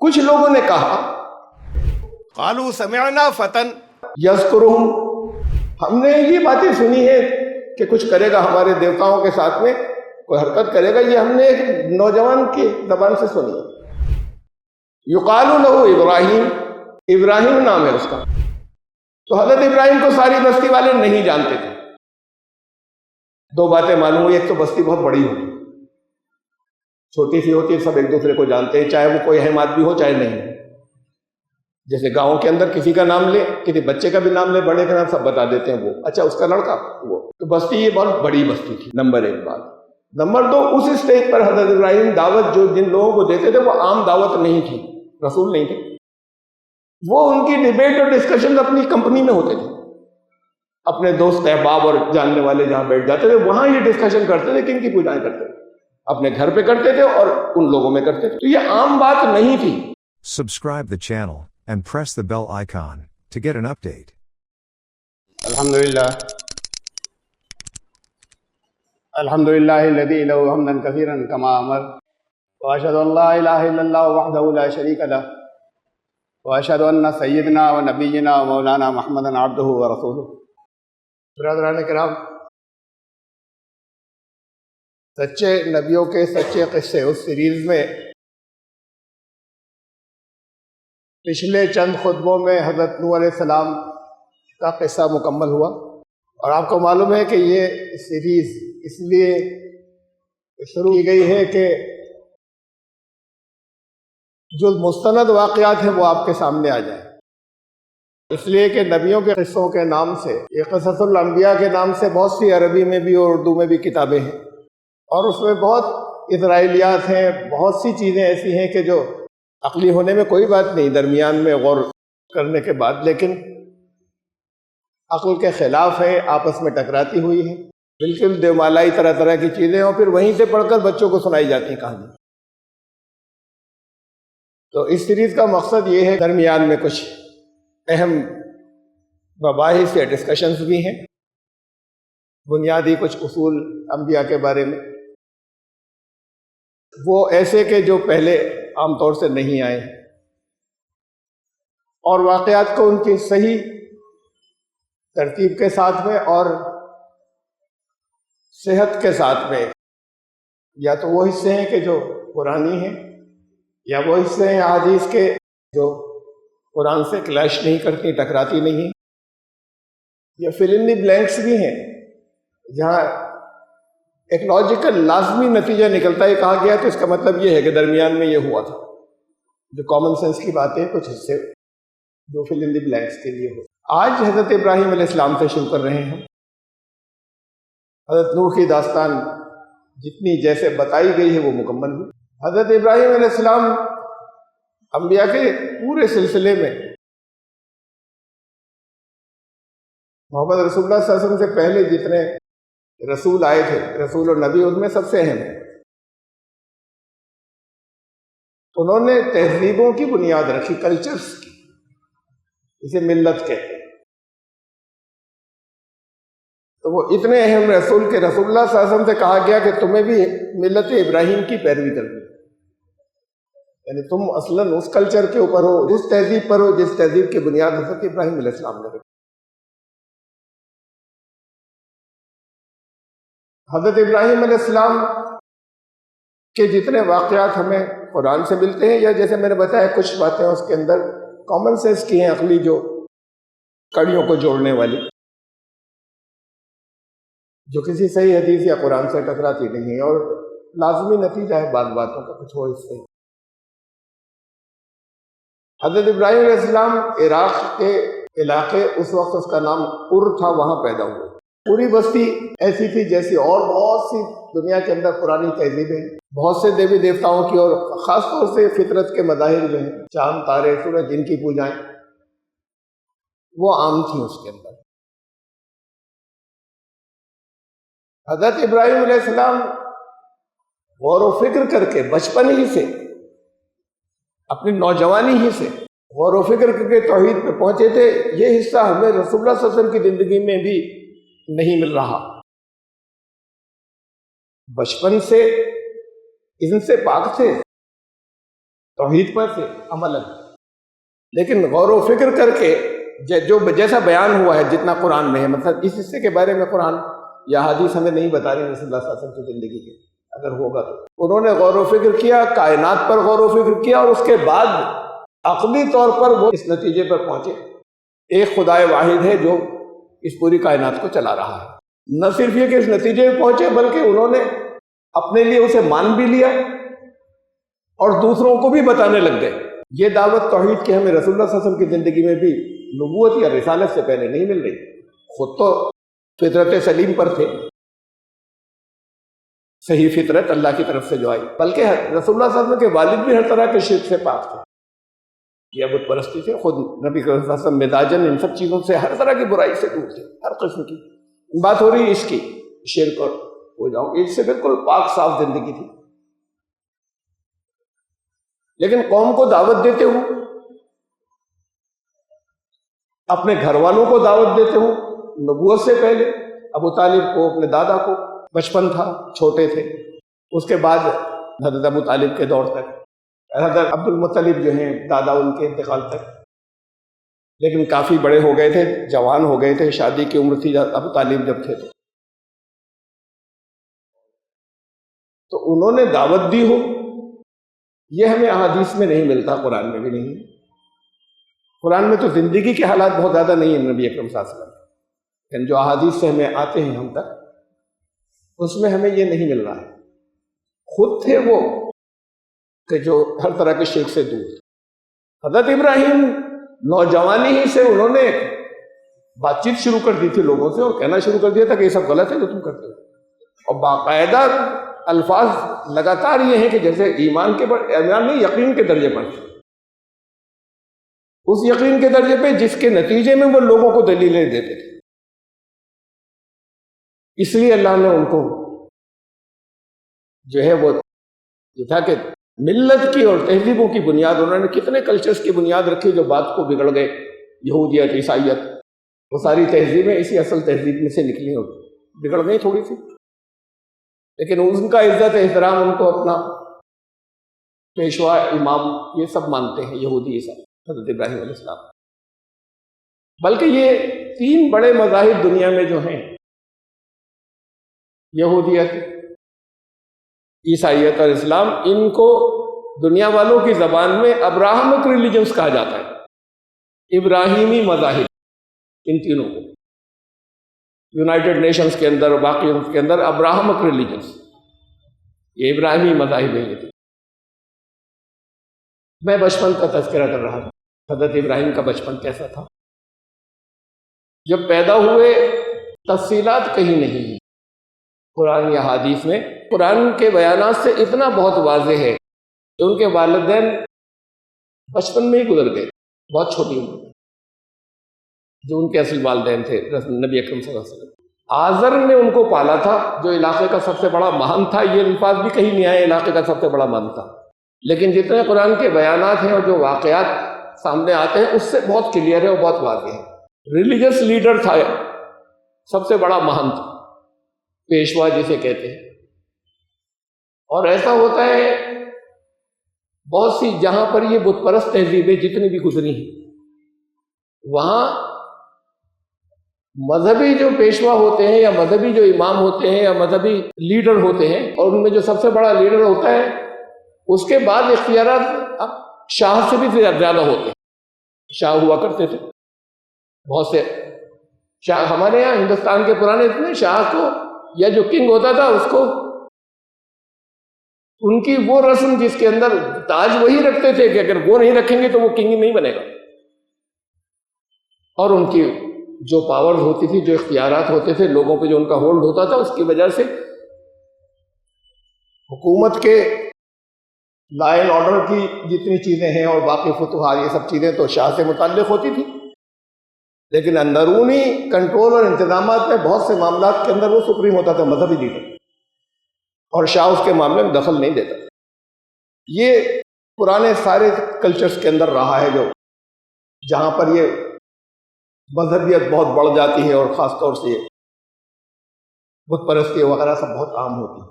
کچھ لوگوں نے کہا قالوا سمعنا فتن یذکرہم، ہم نے یہ باتیں سنی ہے کہ کچھ کرے گا ہمارے دیوتاؤں کے ساتھ میں، کوئی حرکت کرے گا، یہ ہم نے ایک نوجوان کی زبان سے سنی۔ یقال لہ ابراہیم، ابراہیم نام ہے اس کا۔ تو حضرت ابراہیم کو ساری بستی والے نہیں جانتے تھے۔ دو باتیں معلوم ہوئی، ایک تو بستی بہت بڑی ہوئی، چھوٹی سی ہوتی ہے، سب ایک دوسرے کو جانتے ہیں، چاہے وہ کوئی اہم آدمی ہو چاہے نہیں۔ جیسے گاؤں کے اندر کسی کا نام لے، کسی بچے کا بھی نام لے، بڑے کا نام سب بتا دیتے ہیں، وہ اچھا اس کا لڑکا وہ۔ تو بستی یہ بہت بڑی بستی تھی، نمبر ایک بات۔ نمبر دو، اس اسٹیج پر حضرت ابراہیم دعوت جو جن لوگوں کو دیتے تھے وہ عام دعوت نہیں تھی، رسول نہیں تھے، وہ ان کی ڈیبیٹ اور ڈسکشن اپنی کمپنی میں ہوتے تھے، اپنے دوست احباب اور جاننے والے جہاں بیٹھ جاتے تھے وہاں یہ ڈسکشن کرتے تھے، کن کی پوجائیں کرتے تھے، اپنے گھر پہ کرتے تھے اور ان لوگوں میں کرتے تھے۔ تو یہ عام بات نہیں تھی۔ Subscribe the channel and press the bell icon to get an update. الحمدللہ الحمدللہ الذی له حمدا کثیرا کما امر واشهد ان لا الہ الا اللہ وحدہ لا شریک له واشهد ان سیدنا و نبینا و مولانا محمدا عبدہ و رسولہ۔ برادران کرام، سچے نبیوں کے سچے قصے اس سیریز میں پچھلے چند خطبوں میں حضرت نوح علیہ السلام کا قصہ مکمل ہوا، اور آپ کو معلوم ہے کہ یہ سیریز اس لیے شروع کی گئی ہے کہ جو مستند واقعات ہیں وہ آپ کے سامنے آ جائیں، اس لیے کہ نبیوں کے قصوں کے نام سے، یہ قصص الانبیاء کے نام سے بہت سی عربی میں بھی اور اردو میں بھی کتابیں ہیں، اور اس میں بہت اسرائیلیات ہیں، بہت سی چیزیں ایسی ہیں کہ جو عقلی ہونے میں کوئی بات نہیں درمیان میں غور کرنے کے بعد، لیکن عقل کے خلاف ہے، آپس میں ٹکراتی ہوئی ہے، بالکل دیومالائی طرح طرح کی چیزیں، اور پھر وہیں سے پڑھ کر بچوں کو سنائی جاتی ہیں کہانی۔ تو اس سیریز کا مقصد یہ ہے، درمیان میں کچھ اہم مباحث یا ڈسکشنز بھی ہیں، بنیادی کچھ اصول انبیاء کے بارے میں، وہ ایسے کہ جو پہلے عام طور سے نہیں آئے، اور واقعات کو ان کی صحیح ترتیب کے ساتھ میں اور صحت کے ساتھ میں، یا تو وہ حصے ہیں کہ جو قرآنی ہیں، یا وہ حصے ہیں احادیث کے جو قرآن سے کلیش نہیں کرتی، ٹکراتی نہیں ہیں، یا فل ان دی بلینکس بھی ہیں جہاں ایک لاجیکل لازمی نتیجہ نکلتا ہے، کہا گیا تو اس کا مطلب یہ ہے کہ درمیان میں یہ ہوا تھا، جو کامن سینس کی باتیں کچھ حصے جو فل ان دی بلینکس کے لیے ہو۔ آج حضرت ابراہیم علیہ السلام سے شروع کر رہے ہیں۔ حضرت نوح کی داستان جتنی جیسے بتائی گئی ہے وہ مکمل ہوئی۔ حضرت ابراہیم علیہ السلام انبیاء کے پورے سلسلے میں محمد رسول اللہ صلی اللہ علیہ وسلم سے پہلے جتنے رسول آئے تھے، رسول اور نبی، ان میں سب سے اہم ہے۔ انہوں نے تہذیبوں کی بنیاد رکھی، کلچرز کی، اسے ملت کہتے ہیں۔ تو وہ اتنے اہم رسول کہ رسول اللہ صلی اللہ علیہ وسلم سے کہا گیا کہ تمہیں بھی ملت ابراہیم کی پیروی کرنی، یعنی تم اصلاً اس کلچر کے اوپر ہو، اس تہذیب پر ہو جس تہذیب کی بنیاد حضرت ابراہیم علیہ السلام نے رکھی۔ حضرت ابراہیم علیہ السلام کے جتنے واقعات ہمیں قرآن سے ملتے ہیں، یا جیسے میں نے بتایا کچھ باتیں اس کے اندر کامن سینس کی ہیں، عقلی جو کڑیوں کو جوڑنے والی، جو کسی صحیح حدیث یا قرآن سے ٹکراتی نہیں ہے، اور لازمی نتیجہ ہے بعض باتوں کا کچھ ہو اس سے۔ حضرت ابراہیم علیہ السلام عراق کے علاقے، اس وقت اس کا نام ار تھا، وہاں پیدا ہوئے۔ پوری بستی ایسی تھی جیسی اور بہت سی دنیا کے اندر پرانی تہذیبیں، بہت سے دیوی دیوتاؤں کی، اور خاص طور سے فطرت کے مظاہر جو ہیں، چاند تارے سورج، جن کی پوجائیں وہ عام تھیں اس کے اندر۔ حضرت ابراہیم علیہ السلام غور و فکر کر کے بچپن ہی سے، اپنی نوجوانی ہی سے غور و فکر کر کے توحید پہ پہنچے تھے۔ یہ حصہ ہمیں رسول اللہ صلی اللہ علیہ وسلم کی زندگی میں بھی نہیں مل رہا۔ بچپن سے ان سے پاک تھے، توحید پر تھے عملاً، لیکن غور و فکر کر کے جو جیسا بیان ہوا ہے جتنا قرآن میں ہے، مطلب اس حصے کے بارے میں قرآن یا حدیث ہمیں نہیں بتا رہی رسول اللہ صلی اللہ علیہ وسلم کی زندگی کے، اگر ہوگا تو انہوں نے غور و فکر کیا، کائنات پر غور و فکر کیا، اور اس کے بعد عقلی طور پر وہ اس نتیجے پر پہنچے ایک خدائے واحد ہے جو اس پوری کائنات کو چلا رہا ہے۔ نہ صرف یہ کہ اس نتیجے میں پہنچے، بلکہ انہوں نے اپنے لیے اسے مان بھی لیا اور دوسروں کو بھی بتانے لگ گئے۔ یہ دعوت توحید کی ہمیں رسول اللہ صلی اللہ علیہ وسلم کی زندگی میں بھی نبوت یا رسالت سے پہلے نہیں مل رہی، خود تو فطرت سلیم پر تھے، صحیح فطرت اللہ کی طرف سے جو آئی، بلکہ رسول اللہ صلی اللہ علیہ وسلم کے والد بھی ہر طرح کے شرک سے پاک تھے، یہ بت پرستی سے، خود نبی صلی اللہ علیہ وسلم مزاجن ان سب چیزوں سے، ہر طرح کی برائی سے دور تھے، ہر قسم کی۔ بات ہو رہی ہے اس کی، شرک اور ہو جاؤں، اس سے بالکل پاک صاف زندگی تھی، لیکن قوم کو دعوت دیتے ہوں، اپنے گھر والوں کو دعوت دیتے ہوں، نبوت سے پہلے ابو طالب کو، اپنے دادا کو، بچپن تھا، چھوٹے تھے، اس کے بعد حضرت ابو طالب کے دور تک، حضرت عبد المطلب جو ہیں دادا ان کے انتقال تک، لیکن کافی بڑے ہو گئے تھے، جوان ہو گئے تھے، شادی کی عمر تھی ابو طالب جب تھے تو انہوں نے دعوت دی ہو، یہ ہمیں احادیث میں نہیں ملتا، قرآن میں بھی نہیں۔ قرآن میں تو زندگی کے حالات بہت زیادہ نہیں ہیں نبی اکرم صلی اللہ علیہ وسلم، لیکن جو احادیث سے ہمیں آتے ہیں ہم تک، اس میں ہمیں یہ نہیں مل رہا ہے۔ خود تھے وہ کہ جو ہر طرح کے شرک سے دور تھے۔ حضرت ابراہیم نوجوانی ہی سے انہوں نے بات چیت شروع کر دی تھی لوگوں سے، اور کہنا شروع کر دیا تھا کہ یہ سب غلط ہے جو تم کرتے ہو، اور باقاعدہ الفاظ لگاتار یہ ہیں کہ جیسے ایمان نہیں، یقین کے درجے پر، اس یقین کے درجے پہ جس کے نتیجے میں وہ لوگوں کو دلیلیں دیتے تھے۔ اس لیے اللہ نے ان کو جو ہے وہ یہ تھا کہ ملت کی اور تہذیبوں کی بنیاد، انہوں نے کتنے کلچرز کی بنیاد رکھی جو بات کو بگڑ گئے، یہودیت، عیسائیت، وہ ساری تہذیبیں اسی اصل تہذیب میں سے نکلی اور بگڑ گئی تھوڑی سی، لیکن ان کا عزت احترام ان کو اپنا پیشوا، امام، یہ سب مانتے ہیں یہودی عیسائی، حضرت ابراہیم علیہ السلام۔ بلکہ یہ تین بڑے مذاہب دنیا میں جو ہیں، یہودیت، عیسائیت اور اسلام، ان کو دنیا والوں کی زبان میں ابراہمک ریلیجنز کہا جاتا ہے، ابراہیمی مذاہب، ان تینوں کو یونائٹڈ نیشنز کے اندر اور باقی کے اندر ابراہمک ریلیجنز، یہ ابراہیمی مذاہب ہیں۔ یہ میں بچپن کا تذکرہ کر رہا تھا، حضرت ابراہیم کا بچپن کیسا تھا، جب پیدا ہوئے تفصیلات کہیں نہیں ہیں قرآن یا حدیث میں۔ قرآن کے بیانات سے اتنا بہت واضح ہے کہ ان کے والدین بچپن میں ہی گزر گئے، بہت چھوٹی عمر میں، جو ان کے اصل والدین تھے نبی اکرم صلی اللہ علیہ وسلم۔ آزر نے ان کو پالا تھا، جو علاقے کا سب سے بڑا مہن تھا، یہ الفاظ بھی کہیں نہیں آئے، علاقے کا سب سے بڑا مہن تھا، لیکن جتنے قرآن کے بیانات ہیں اور جو واقعات سامنے آتے ہیں اس سے بہت کلیئر ہے اور بہت واضح ہے۔ ریلیجس لیڈر تھا، سب سے بڑا مہن تھا، پیشوا جسے کہتے ہیں۔ اور ایسا ہوتا ہے بہت سی جہاں پر یہ بت پرست تہذیبیں جتنی بھی گزری ہیں، وہاں مذہبی جو پیشوا ہوتے ہیں یا مذہبی جو امام ہوتے ہیں یا مذہبی لیڈر ہوتے ہیں، اور ان میں جو سب سے بڑا لیڈر ہوتا ہے، اس کے بعد اختیارات اب شاہ سے بھی زیادہ ہوتے ہیں۔ شاہ ہوا کرتے تھے بہت سے شاہ، ہمارے یہاں ہندوستان کے پرانے اتنے شاہ کو یا جو کنگ ہوتا تھا اس کو ان کی وہ رسم جس کے اندر تاج وہی رکھتے تھے کہ اگر وہ نہیں رکھیں گے تو وہ کنگ نہیں بنے گا، اور ان کی جو پاور ہوتی تھی، جو اختیارات ہوتے تھے، لوگوں پہ جو ان کا ہولڈ ہوتا تھا، اس کی وجہ سے حکومت کے لا اینڈ آرڈر کی جتنی چیزیں ہیں اور باقی فتوحات، یہ سب چیزیں تو شاہ سے متعلق ہوتی تھی، لیکن اندرونی کنٹرول اور انتظامات میں بہت سے معاملات کے اندر وہ سپریم ہوتا تھا، مذہبی لیڈر، اور شاہ اس کے معاملے میں دخل نہیں دیتا۔ یہ پرانے سارے کلچرز کے اندر رہا ہے، جو جہاں پر یہ مذہبیت بہت بڑھ جاتی ہے اور خاص طور سے بت پرستی وغیرہ سب بہت عام ہوتی ہے۔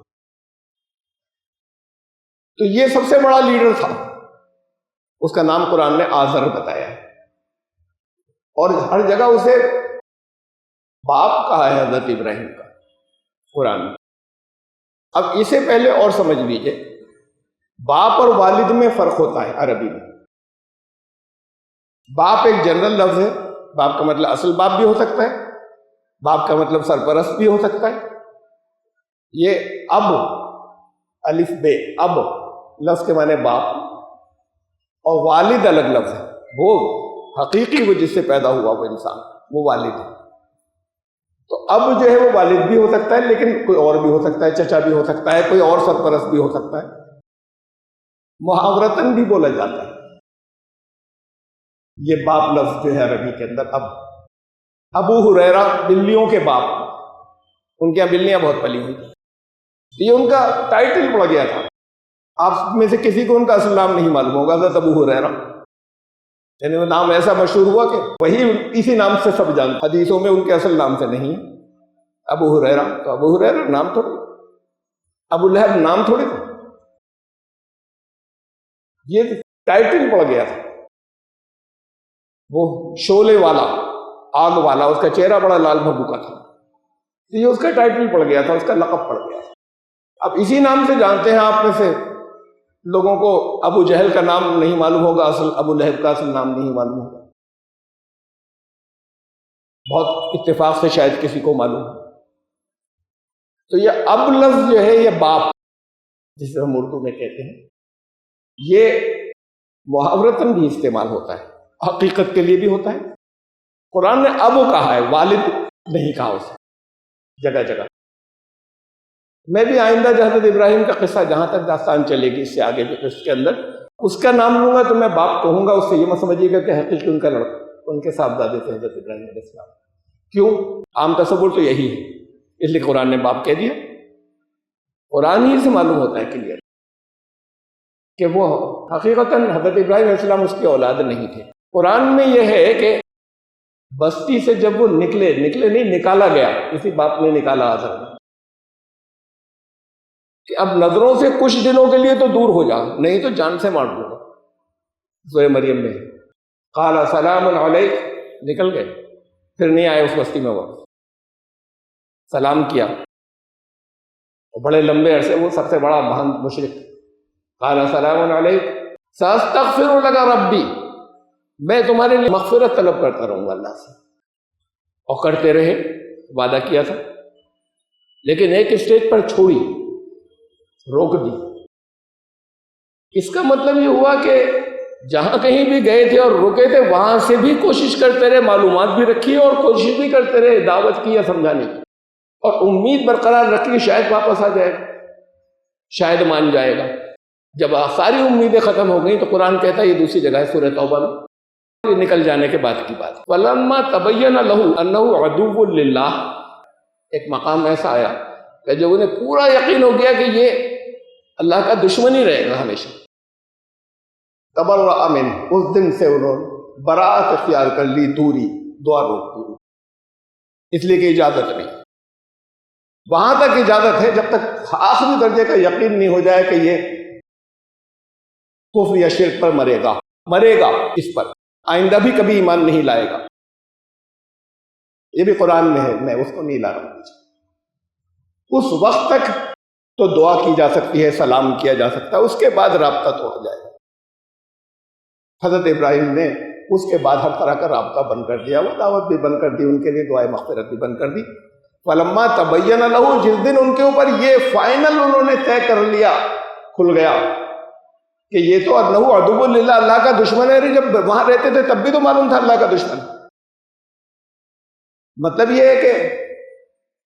تو یہ سب سے بڑا لیڈر تھا، اس کا نام قرآن نے آزر بتایا ہے، اور ہر جگہ اسے باپ کہا ہے حضرت ابراہیم کا قرآن میں۔ اب اسے پہلے اور سمجھ لیجئے، باپ اور والد میں فرق ہوتا ہے عربی میں۔ باپ ایک جنرل لفظ ہے، باپ کا مطلب اصل باپ بھی ہو سکتا ہے، باپ کا مطلب سرپرست بھی ہو سکتا ہے۔ یہ اب الف بے اب لفظ کے معنی باپ، اور والد الگ لفظ ہے، وہ حقیقی وہ جس سے پیدا ہوا وہ انسان، وہ والد ہے۔ تو اب جو ہے وہ والد بھی ہو سکتا ہے، لیکن کوئی اور بھی ہو سکتا ہے، چچا بھی ہو سکتا ہے، کوئی اور سرپرست بھی ہو سکتا ہے، محاورتاً بھی بولا جاتا ہے یہ باپ لفظ جو ہے عربی کے اندر۔ اب ابو ہریرہ بلیوں کے باپ، ان کے یہاں بلیاں بہت پلی ہوئی تھیں، یہ ان کا ٹائٹل پڑ گیا تھا۔ آپ میں سے کسی کو ان کا اصل نام نہیں معلوم ہوگا، حضرت ابو ہریرہ، یعنی وہ نام ایسا مشہور ہوا کہ وہی اسی نام سے سب جانتے، حدیثوں میں ان کے اصل نام سے نہیں ابو ہریرہ۔ تو ابو ہریرہ نام تھوڑی، ابو لہب نام تھوڑی تھا، یہ ٹائٹل پڑ گیا تھا۔ وہ شعلے والا، آگ والا، اس کا چہرہ بڑا لال بھبو کا تھا، تو یہ اس کا ٹائٹل پڑ گیا تھا، اس کا لقب پڑ گیا تھا۔ اب اسی نام سے جانتے ہیں آپ میں سے لوگوں کو ابو جہل کا نام نہیں معلوم ہوگا، اصل ابو لہب کا اصل نام نہیں معلوم ہوگا، بہت اتفاق سے شاید کسی کو معلوم ہو۔ تو یہ اب لفظ جو ہے یہ باپ جسے ہم اردو میں کہتے ہیں، یہ محاورتاً بھی استعمال ہوتا ہے، حقیقت کے لیے بھی ہوتا ہے۔ قرآن نے اب کہا ہے، والد نہیں کہا اسے جگہ جگہ۔ میں بھی آئندہ جو حضرت ابراہیم کا قصہ جہاں تک داستان چلے گی، اس سے آگے بھی اس کے اندر اس کا نام لوں گا تو میں باپ کہوں گا، اس سے یہ مت سمجھیے گا کہ حقیقی ان کا لڑکا، ان کے صاحبزادے تھے حضرت ابراہیم علیہ السلام۔ کیوں؟ عام تصور تو یہی ہے، اس لیے قرآن نے باپ کہہ دیا۔ قرآن ہی سے معلوم ہوتا ہے کلیئر کہ وہ حقیقتاً حضرت ابراہیم علیہ السلام اس کی اولاد نہیں تھے۔ قرآن میں یہ ہے کہ بستی سے جب وہ نکلے نہیں، نکالا گیا، اسی باپ نے نکالا آزر نے، کہ اب نظروں سے کچھ دنوں کے لیے تو دور ہو جا، نہیں تو جان سے مار دوں گا۔ سورہ مریم میں قال سلام علیک، نکل گئے، پھر نہیں آئے اس بستی میں، واپس سلام کیا، اور بڑے لمبے عرصے وہ سب سے بڑا مہان مشرک، قال سلام علیک ساستغفر لک ربی، میں تمہارے لیے مغفرت طلب کرتا رہوں گا اللہ سے، اور کرتے رہے، وعدہ کیا تھا، لیکن ایک اسٹیج پر چھوڑی، روک دی۔ اس کا مطلب یہ ہوا کہ جہاں کہیں بھی گئے تھے اور رکے تھے، وہاں سے بھی کوشش کرتے رہے، معلومات بھی رکھی اور کوشش بھی کرتے رہے دعوت کی یا سمجھانے کی، اور امید برقرار رکھی شاید واپس آ جائے گا، شاید مان جائے گا۔ جب ساری امیدیں ختم ہو گئیں تو قرآن کہتا ہے، یہ دوسری جگہ ہے سورہ توبہ میں، یہ نکل جانے کے بعد کی بات، وَلَمَّا تَبَيَّنَ لَهُ أَنَّهُ عَدُوٌّ لِلَّهِ، ایک مقام ایسا آیا کہ جب انہیں پورا یقین ہو گیا کہ یہ اللہ کا دشمن ہی رہے گا ہمیشہ، تبرأ منہ، اس دن سے انہوں نے براءت اختیار کر لی، دوری، دعا روک دی، اس لیے کہ اجازت نہیں، وہاں تک اجازت ہے جب تک آخری درجے کا یقین نہیں ہو جائے کہ یہ کفر یا شرک پر مرے گا اس پر، آئندہ بھی کبھی ایمان نہیں لائے گا۔ یہ بھی قرآن میں ہے، میں اس کو نہیں لا رہا ہوں۔ اس وقت تک تو دعا کی جا سکتی ہے، سلام کیا جا سکتا ہے، اس کے بعد رابطہ تو ہو جائے گا۔ حضرت ابراہیم نے اس کے بعد ہر طرح کا رابطہ بند کر دیا، وہ دعوت بھی بند کر دی، ان کے لیے دعائے مغفرت بھی بند کر دی۔ فلما تبین لہ، جس دن ان کے اوپر یہ فائنل انہوں نے طے کر لیا، کھل گیا کہ یہ تو انہ عدو للہ، اللہ کا دشمن ہے۔ جب وہاں رہتے تھے تب بھی تو معلوم تھا اللہ کا دشمن، مطلب یہ ہے کہ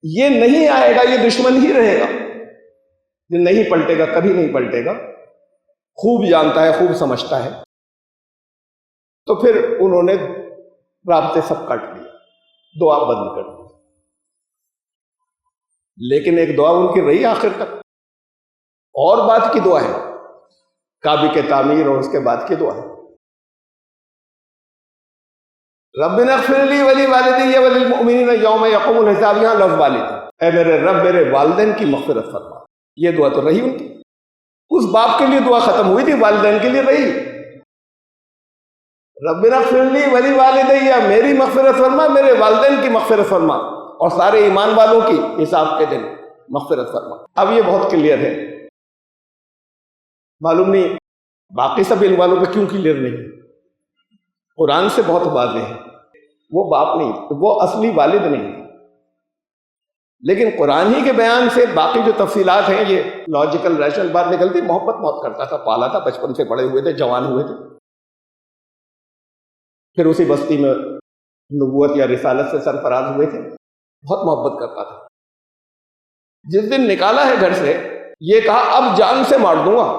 یہ نہیں آئے گا، یہ دشمن ہی رہے گا، یہ نہیں پلٹے گا، کبھی نہیں پلٹے گا، خوب جانتا ہے، خوب سمجھتا ہے۔ تو پھر انہوں نے رابطے سب کاٹ لیے، دعا بند کر دی، لیکن ایک دعا ان کی رہی آخر تک، اور بات کی دعا ہے، کعبے کے تعمیر اور اس کے بعد کی دعا ہے، ربنا اغفر لی ولی والدی وللمؤمنین یوم یقوم الحساب۔ یہاں لفظ والد، اے میرے رب میرے والدین کی مغفرت فرما، یہ دعا تو رہی ان کی۔ اس باپ کے لیے دعا ختم ہوئی تھی، والدین کے لیے رہی، ربنا اغفر لی ولی والدیہ، میری مغفرت فرما، میرے والدین کی مغفرت فرما، اور سارے ایمان والوں کی حساب کے دن مغفرت فرما۔ اب یہ بہت کلیئر ہے، معلوم نہیں باقی سب علم والوں پہ کیوں کلیئر نہیں۔ قرآن سے بہت واضح ہے، وہ باپ نہیں، وہ اصلی والد نہیں، لیکن قرآن ہی کے بیان سے باقی جو تفصیلات ہیں یہ لاجیکل ریشنل بات نکلتی۔ محبت بہت کرتا تھا، پالا تھا، بچپن سے بڑے ہوئے تھے، جوان ہوئے تھے، پھر اسی بستی میں نبوت یا رسالت سے سرفراز ہوئے تھے، بہت محبت کرتا تھا۔ جس دن نکالا ہے گھر سے، یہ کہا اب جان سے مار دوں گا۔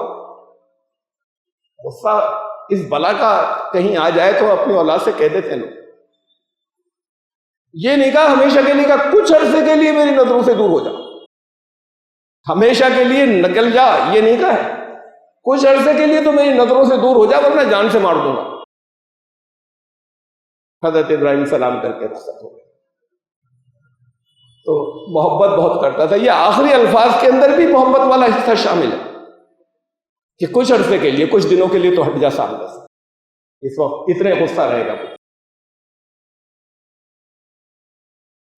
غصہ اس بلا کا کہیں آ جائے تو اپنی اولاد سے کہہ دیتے لوگ، یہ نہیں کہا ہمیشہ کے لیے، کہا کچھ عرصے کے لیے میری نظروں سے دور ہو جا، ہمیشہ کے لیے نکل جا، یہ نہیں کہا ہے، کچھ عرصے کے لیے تو میری نظروں سے دور ہو جا ورنہ جان سے مار دوں گا۔ حضرت ابراہیم سلام کر کے رخصت ہو گئے۔ تو محبت بہت کرتا تھا۔ یہ آخری الفاظ کے اندر بھی محبت والا حصہ شامل ہے کہ کچھ عرصے کے لیے، کچھ دنوں کے لیے تو ہٹ جا سامنے سے، اس وقت اتنے غصہ رہے گا۔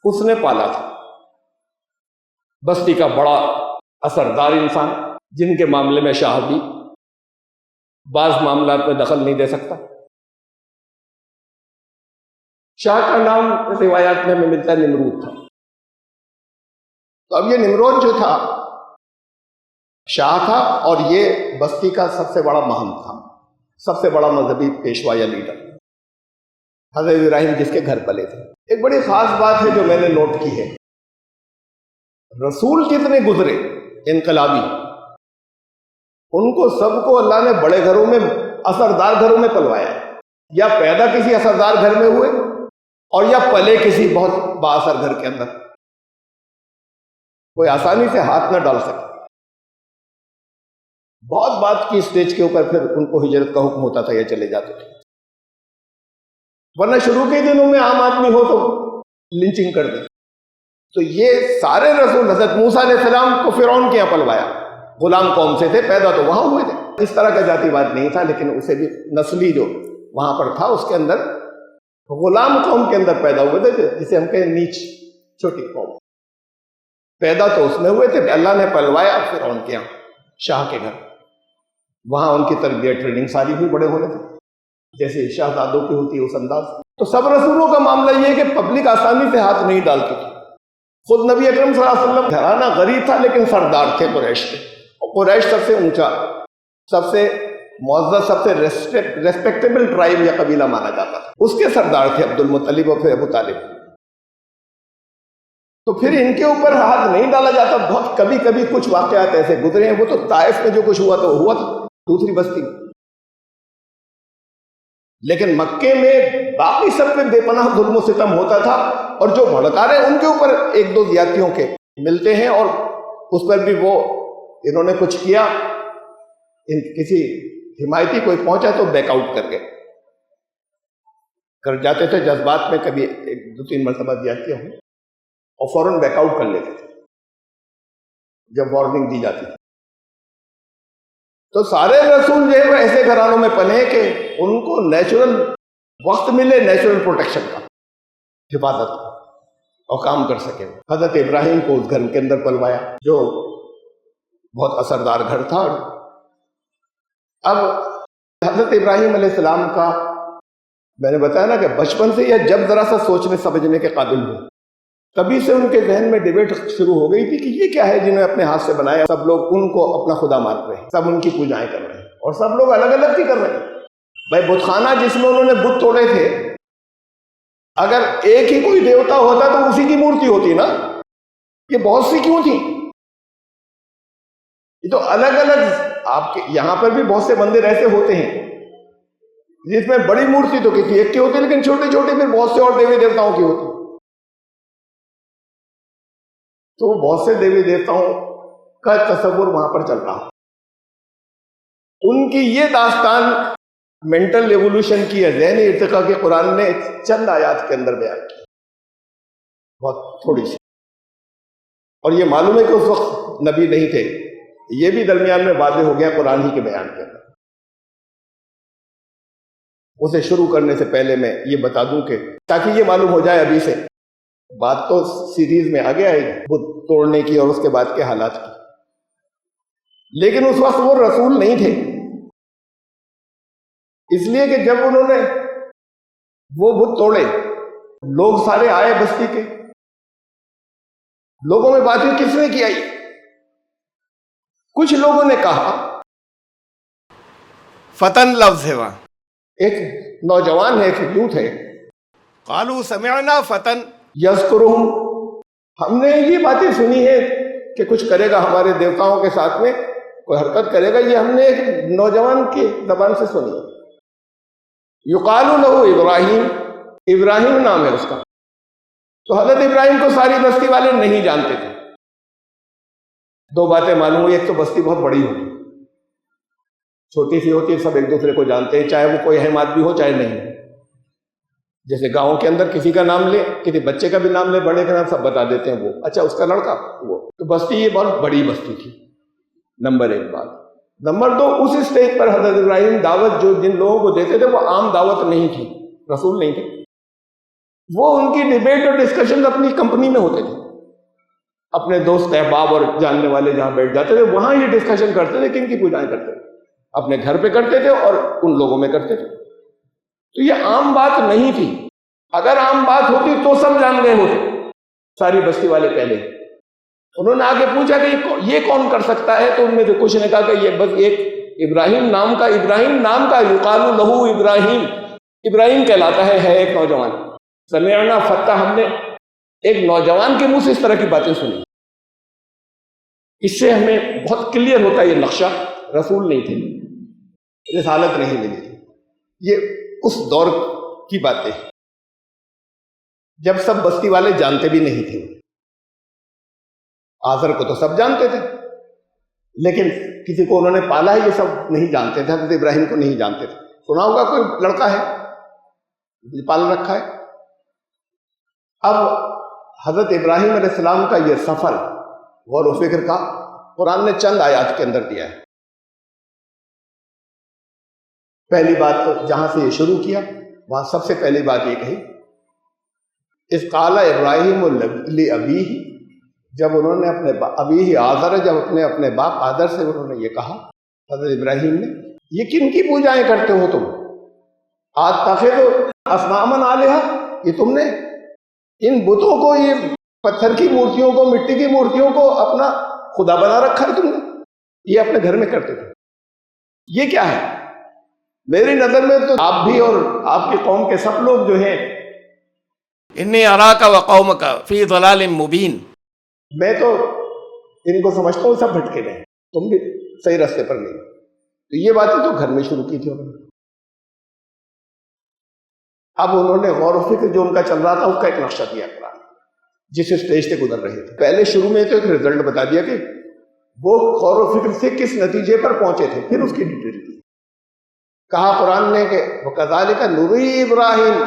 اس نے پالا تھا بستی کا بڑا اثردار انسان، جن کے معاملے میں شاہ بھی بعض معاملات میں دخل نہیں دے سکتا۔ شاہ کا نام روایات میں ہمیں ملتا ہے نمرود تھا۔ تو اب یہ نمرود جو تھا شاہ تھا، اور یہ بستی کا سب سے بڑا مہم تھا، سب سے بڑا مذہبی پیشوا یا لیڈر، حضرت ابراہیم جس کے گھر پلے تھے۔ ایک بڑی خاص بات ہے جو میں نے نوٹ کی ہے، رسول کتنے گزرے انقلابی، ان کو سب کو اللہ نے بڑے گھروں میں، اثردار گھروں میں پلوایا، یا پیدا کسی اثردار گھر میں ہوئے اور یا پلے کسی بہت با اثر گھر کے اندر، کوئی آسانی سے ہاتھ نہ ڈال سکے۔ بہت بات کی اسٹیج کے اوپر پھر ان کو ہجرت کا حکم ہوتا تھا یا چلے جاتے تھے، ورنہ شروع کے دنوں میں عام آدمی ہو تو لنچنگ کر دے۔ تو یہ سارے رسول، حضرت موسیٰ علیہ السلام کو فرعون کے یہاں پلوایا، غلام قوم سے تھے، پیدا تو وہاں ہوئے تھے، اس طرح کا ذاتی بات نہیں تھا، لیکن اسے بھی نسلی جو وہاں پر تھا اس کے اندر غلام قوم کے اندر پیدا ہوئے تھے، جسے ہم کہیں نیچ، چھوٹی قوم، پیدا تو اس میں ہوئے تھے، اللہ نے پلوایا فرعون کے یہاں، شاہ کے گھر، وہاں ان کی تربیت ٹریننگ ساری ہوئی بڑے ہونے تھے، جیسے شہزادوں کی ہوتی ہے اس انداز۔ تو سب رسولوں کا معاملہ یہ ہے کہ پبلک آسانی سے ہاتھ نہیں ڈالتی تھی۔ خود نبی اکرم صلی اللہ علیہ وسلم گھرانہ غریب تھا لیکن سردار تھے قریش کے، اور قریش سب سے اونچا، سب سے معزز، سب سے ریسپیکٹیبل ٹرائب یا قبیلہ مانا جاتا تھا، اس کے سردار تھے عبد المطلب اور پھر ابو طالب۔ تو پھر ان کے اوپر ہاتھ نہیں ڈالا جاتا۔ بہت کبھی کبھی کچھ واقعات ایسے گزرے ہیں، وہ تو طائف میں جو کچھ ہوا تو ہوا تھا، دوسری بستی میں، لیکن مکے میں باقی سب پہ بے پناہ ظلم و ستم ہوتا تھا، اور جو بھڑکارے ان کے اوپر ایک دو زیادتیوں کے ملتے ہیں، اور اس پر بھی وہ انہوں نے کچھ کیا، کسی حمایتی کوئی پہنچا تو بیک آؤٹ کر جاتے تھے جذبات میں، کبھی ایک دو تین مرتبہ زیادتیاں ہوئی اور فوراً بیک آؤٹ کر لیتے تھے جب وارننگ دی جاتی تھی۔ تو سارے رسول جو ہے وہ ایسے گھرانوں میں پلے کہ ان کو نیچرل وقت ملے، نیچرل پروٹیکشن کا، حفاظت کا، اور کام کر سکے۔ حضرت ابراہیم کو اس گھر کے اندر پلوایا جو بہت اثردار گھر تھا۔ اب حضرت ابراہیم علیہ السلام کا میں نے بتایا نا کہ بچپن سے یا جب ذرا سا سوچنے سمجھنے کے قابل ہوئے، تبھی سے ان کے ذہن میں ڈیبیٹ شروع ہو گئی تھی کہ یہ کیا ہے جنہیں اپنے ہاتھ سے بنایا، سب لوگ ان کو اپنا خدا مان رہے ہیں، سب ان کی پوجائیں کر رہے ہیں، اور سب لوگ الگ الگ کی کر رہے ہیں۔ بھائی بت خانہ جس میں انہوں نے بت توڑے تھے، اگر ایک ہی کوئی دیوتا ہوتا تو اسی کی مورتی ہوتی نا، یہ بہت سی کیوں تھی؟ یہ تو الگ الگ، آپ کے یہاں پر بھی بہت سے مندر ایسے ہوتے ہیں جس میں بڑی مورتی تو کسی ایک کی ہوتی ہے، لیکن چھوٹی چھوٹی پھر بہت سے اور دیوی دیوتاؤں کی ہوتی۔ تو بہت سے دیوی دیوتاؤں کا تصور وہاں پر چل رہا۔ ان کی یہ داستان مینٹل ایوولوشن کی ہے، ذہنی ارتقاء کے قرآن نے چند آیات کے اندر بیان کی، بہت تھوڑی سی، اور یہ معلوم ہے کہ اس وقت نبی نہیں تھے، یہ بھی درمیان میں واضح ہو گیا قرآن ہی کے بیان کے اندر۔ اسے شروع کرنے سے پہلے میں یہ بتا دوں کہ تاکہ یہ معلوم ہو جائے ابھی سے، بات تو سیریز میں آگے آئے گی بت توڑنے کی اور اس کے بعد کے حالات کی، لیکن اس وقت وہ رسول نہیں تھے، اس لیے کہ جب انہوں نے وہ بت توڑے، لوگ سارے آئے بستی کے، لوگوں میں باتیں کس نے کی آئی؟ کچھ لوگوں نے کہا، فتن لفظ ہے وہاں. ایک نوجوان ہے، ایک یوتھ ہے، قالوا سمعنا فتن، یذکرہم، ہم نے یہ باتیں سنی ہے کہ کچھ کرے گا ہمارے دیوتاؤں کے ساتھ میں، کوئی حرکت کرے گا، یہ ہم نے ایک نوجوان کی زبان سے سنی ہے. یقال لہ ابراہیم، ابراہیم نام ہے اس کا. تو حضرت ابراہیم کو ساری بستی والے نہیں جانتے تھے. دو باتیں معلوم ہوئی، ایک تو بستی بہت بڑی ہوتی، چھوٹی سی ہوتی ہے، سب ایک دوسرے کو جانتے ہیں، چاہے وہ کوئی اہم آدمی ہو چاہے نہیں. جیسے گاؤں کے اندر کسی کا نام لے، کسی بچے کا بھی نام لے، بڑے کا نام سب بتا دیتے ہیں، وہ اچھا اس کا لڑکا وہ. تو بستی یہ بہت بڑی بستی تھی، نمبر ایک بات. نمبر دو، اس اسٹیج پر حضرت ابراہیم دعوت جو جن لوگوں کو دیتے تھے وہ عام دعوت نہیں تھی، رسول نہیں تھے. وہ ان کی ڈیبیٹ اور ڈسکشن اپنی کمپنی میں ہوتے تھے، اپنے دوست احباب اور جاننے والے جہاں بیٹھ جاتے تھے وہاں یہ ڈسکشن کرتے تھے، کن کی پوجائیں کرتے تھے. اپنے گھر پہ کرتے تھے اور ان لوگوں میں کرتے تھے. تو یہ عام بات نہیں تھی. اگر عام بات ہوتی تو سب جان گئے ہوتے، ساری بستی والے پہلے. انہوں نے آگے پوچھا کہ یہ کون کر سکتا ہے؟ تو ان میں سے کچھ نے کہا کہ یہ بس ایک ابراہیم نام کا یقال لہ ابراہیم، ابراہیم کہلاتا ہے ایک نوجوان. سمعنا فتح، ہم نے ایک نوجوان کے منہ سے اس طرح کی باتیں سنی. اس سے ہمیں بہت کلیئر ہوتا ہے یہ نقشہ، رسول نہیں تھے، رسالت نہیں ملی تھی. یہ اس دور کی باتیں ہیں جب سب بستی والے جانتے بھی نہیں تھے. آزر کو تو سب جانتے تھے، لیکن کسی کو انہوں نے پالا ہے یہ سب نہیں جانتے تھے. حضرت ابراہیم کو نہیں جانتے تھے. سنا ہوگا کوئی لڑکا ہے پال رکھا ہے. اب حضرت ابراہیم علیہ السلام کا یہ سفر غور و فکر کا قرآن نے چند آیات کے اندر دیا ہے. پہلی بات تو جہاں سے یہ شروع کیا وہاں سب سے پہلی بات یہ کہی، اذ قال ابراہیم لابیہ، جب انہوں نے اپنے ابیہ آزر، جب اپنے باپ آزر سے انہوں نے یہ کہا، حضرت ابراہیم نے، یہ کن کی پوجائیں کرتے ہو تم؟ اتخذ اصناما آلہہ، یہ تم نے ان بتوں کو، یہ پتھر کی مورتیوں کو، مٹی کی مورتیوں کو اپنا خدا بنا رکھا ہے تم نے؟ یہ اپنے گھر میں کرتے تھے. یہ کیا ہے؟ میری نظر میں تو آپ بھی اور آپ کی قوم کے سب لوگ جو ہیں، انی اراک وقومک فی ضلال مبین، میں تو ان کو سمجھتا ہوں سب بھٹکے گئے، تم بھی صحیح راستے پر نہیں. تو یہ باتیں تو گھر میں شروع کی تھی انہوں نے. اب انہوں نے غور و فکر جو ان کا چل رہا تھا اس کا ایک نقشہ دیا قرآن، جس اسٹیج سے گزر رہے تھے. پہلے شروع میں تو ایک رزلٹ بتا دیا کہ وہ غور و فکر سے کس نتیجے پر پہنچے تھے، پھر اس کی ڈیٹیل دی. کہا قرآن نے کہ وَكَذَلِكَ نُرِي إِبْرَاهِيمَ